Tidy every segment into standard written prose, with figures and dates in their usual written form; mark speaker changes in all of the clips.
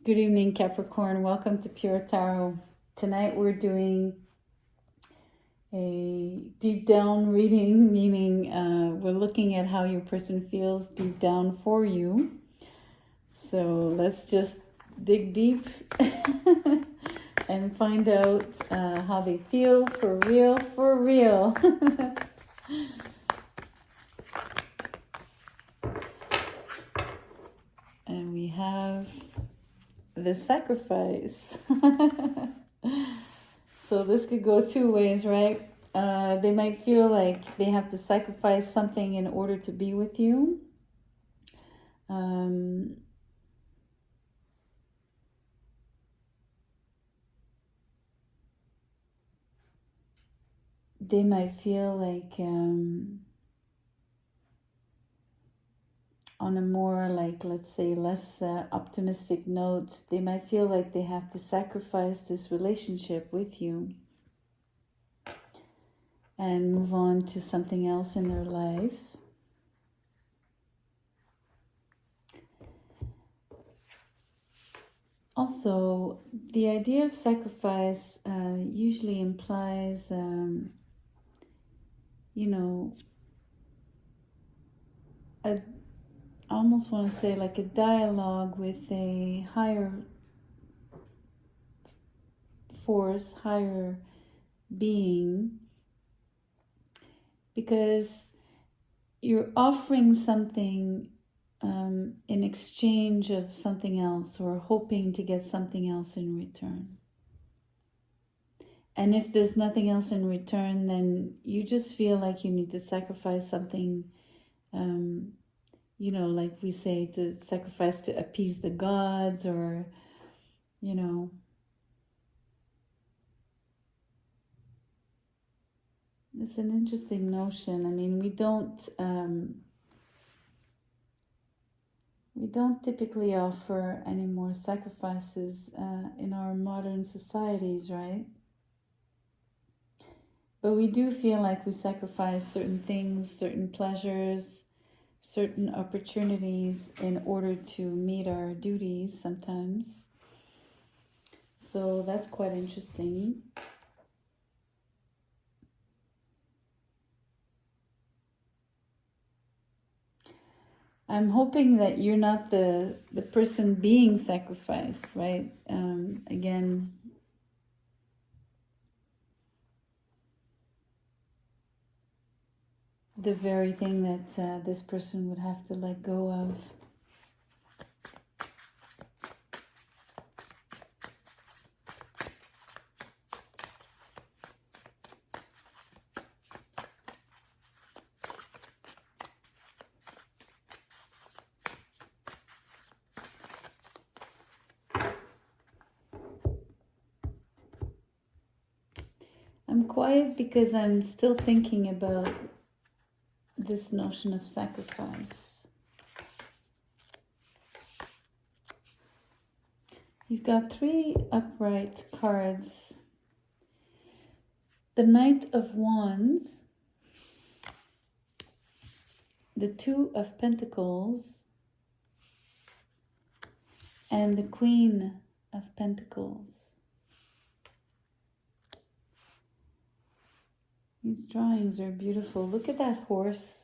Speaker 1: Good evening, Capricorn. Welcome to Pure Tarot. Tonight we're doing a deep down reading, meaning we're looking at how your person feels deep down for you. So let's just dig deep and find out how they feel for real, for real. And we have the sacrifice. So this could go two ways, right? They might feel like they have to sacrifice something in order to be with you. They might feel like on a more let's say less optimistic note, they might feel like they have to sacrifice this relationship with you and move on to something else in their life. Also, the idea of sacrifice usually implies, I almost want to say like a dialogue with a higher force, higher being, because you're offering something in exchange of something else, or hoping to get something else in return. And if there's nothing else in return, then you just feel like you need to sacrifice something, like we say, to sacrifice to appease the gods, or, it's an interesting notion. I mean, we don't typically offer any more sacrifices in our modern societies, right? But we do feel like we sacrifice certain things, certain pleasures, certain opportunities in order to meet our duties sometimes. So that's quite interesting. I'm hoping that you're not the person being sacrificed, right? Again, the very thing that this person would have to let go of. I'm quiet because I'm still thinking about this notion of sacrifice. You've got 3 upright cards. The Knight of Wands, the 2 of Pentacles, and the Queen of Pentacles. These drawings are beautiful. Look at that horse.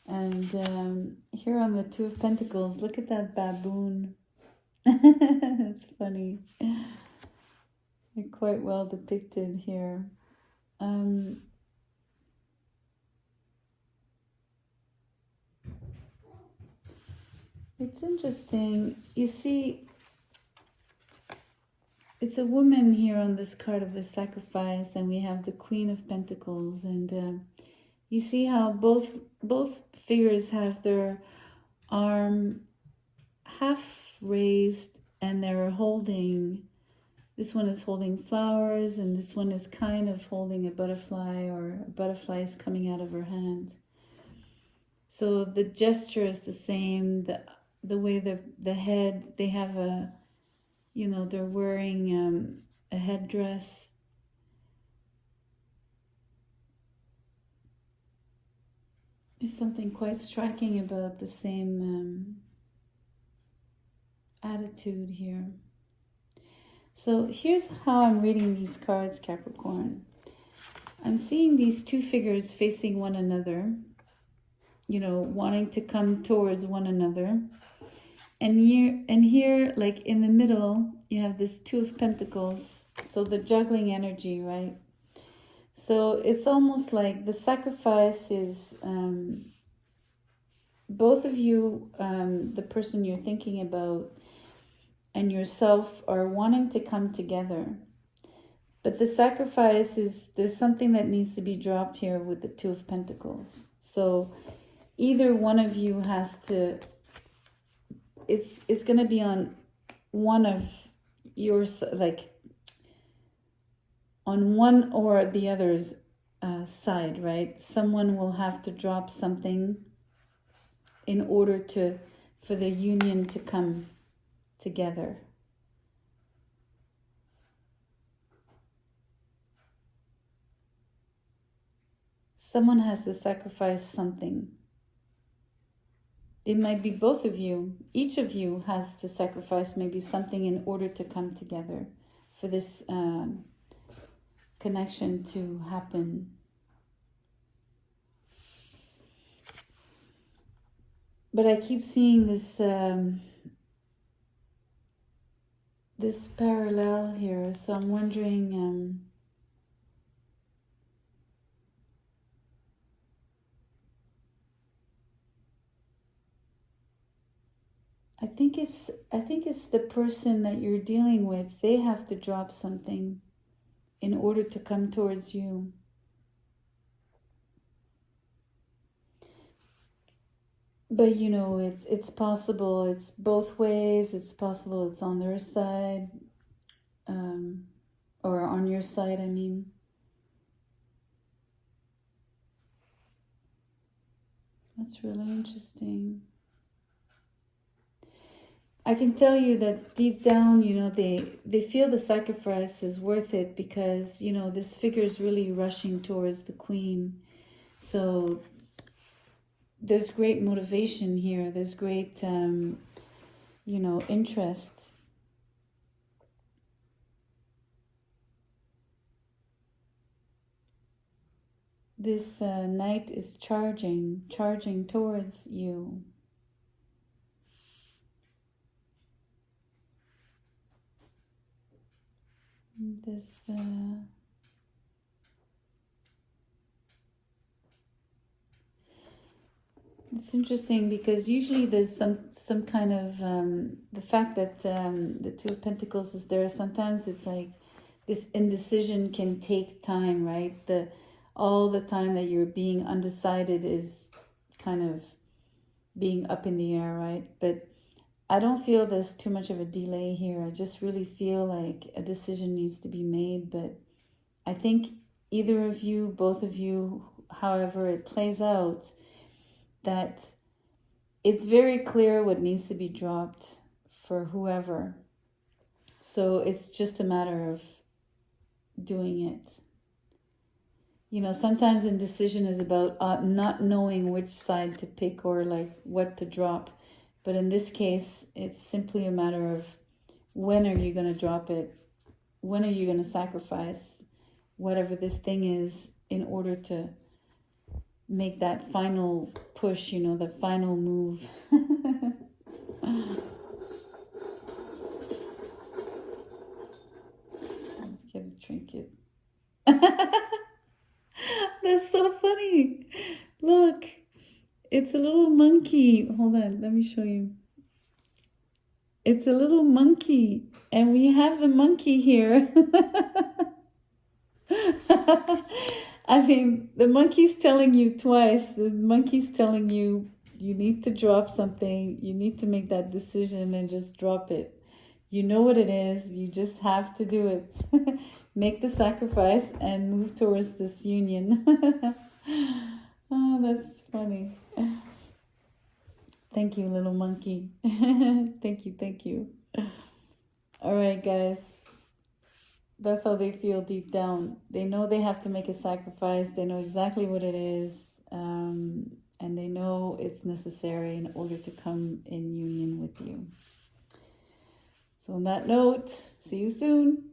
Speaker 1: And here on the 2 of Pentacles, look at that baboon. It's funny. They're quite well depicted here. It's interesting. You see, it's a woman here on this card of the sacrifice, and we have the Queen of Pentacles, and you see how both figures have their arm half raised, and they're holding, this one is holding flowers, and this one is kind of holding a butterfly, or a butterfly is coming out of her hand. So the gesture is the same, the way the head, they have a, they're wearing a headdress. There's something quite striking about the same attitude here. So here's how I'm reading these cards, Capricorn. I'm seeing these two figures facing one another, you know, wanting to come towards one another. And here, like in the middle, you have this Two of Pentacles. So the juggling energy, right? So it's almost like the sacrifice is both of you, the person you're thinking about and yourself are wanting to come together. But the sacrifice is, there's something that needs to be dropped here with the Two of Pentacles. So either one of you has to, it's going to be on one of your, like on one or the other's side, right? Someone will have to drop something in order for the union to come together. Someone has to sacrifice something. It might be both of you. Each of you has to sacrifice maybe something in order to come together, for this connection to happen. But I keep seeing this this parallel here, so I'm wondering I think it's the person that you're dealing with. They have to drop something in order to come towards you. But you know, it's possible. It's both ways. It's possible it's on their side, or on your side, I mean. That's really interesting. I can tell you that deep down, you know, they feel the sacrifice is worth it because, you know, this figure is really rushing towards the Queen. So there's great motivation here. There's great, you know, interest. This knight is charging towards you. This it's interesting because usually there's some kind of the fact that the Two of Pentacles is there. Sometimes it's like this indecision can take time, right? All the time that you're being undecided is kind of being up in the air, right? But I don't feel there's too much of a delay here. I just really feel like a decision needs to be made. But I think either of you, both of you, however it plays out, that it's very clear what needs to be dropped for whoever. So it's just a matter of doing it. You know, sometimes indecision is about not knowing which side to pick or like what to drop. But in this case, it's simply a matter of when are you going to drop it? When are you going to sacrifice whatever this thing is in order to make that final push, you know, the final move. Let's get a trinket. That's so funny. Look, it's a little monkey. Hold on, let me show you. It's a little monkey, and we have the monkey here. I mean, the monkey's telling you twice. The monkey's telling you you need to drop something. You need to make that decision and just drop it. You know what it is. You just have to do it. Make the sacrifice and move towards this union. Oh, that's funny. Thank you, little monkey. Thank you, thank you. All right, guys. That's how they feel deep down. They know they have to make a sacrifice. They know exactly what it is. And they know it's necessary in order to come in union with you. So on that note, see you soon.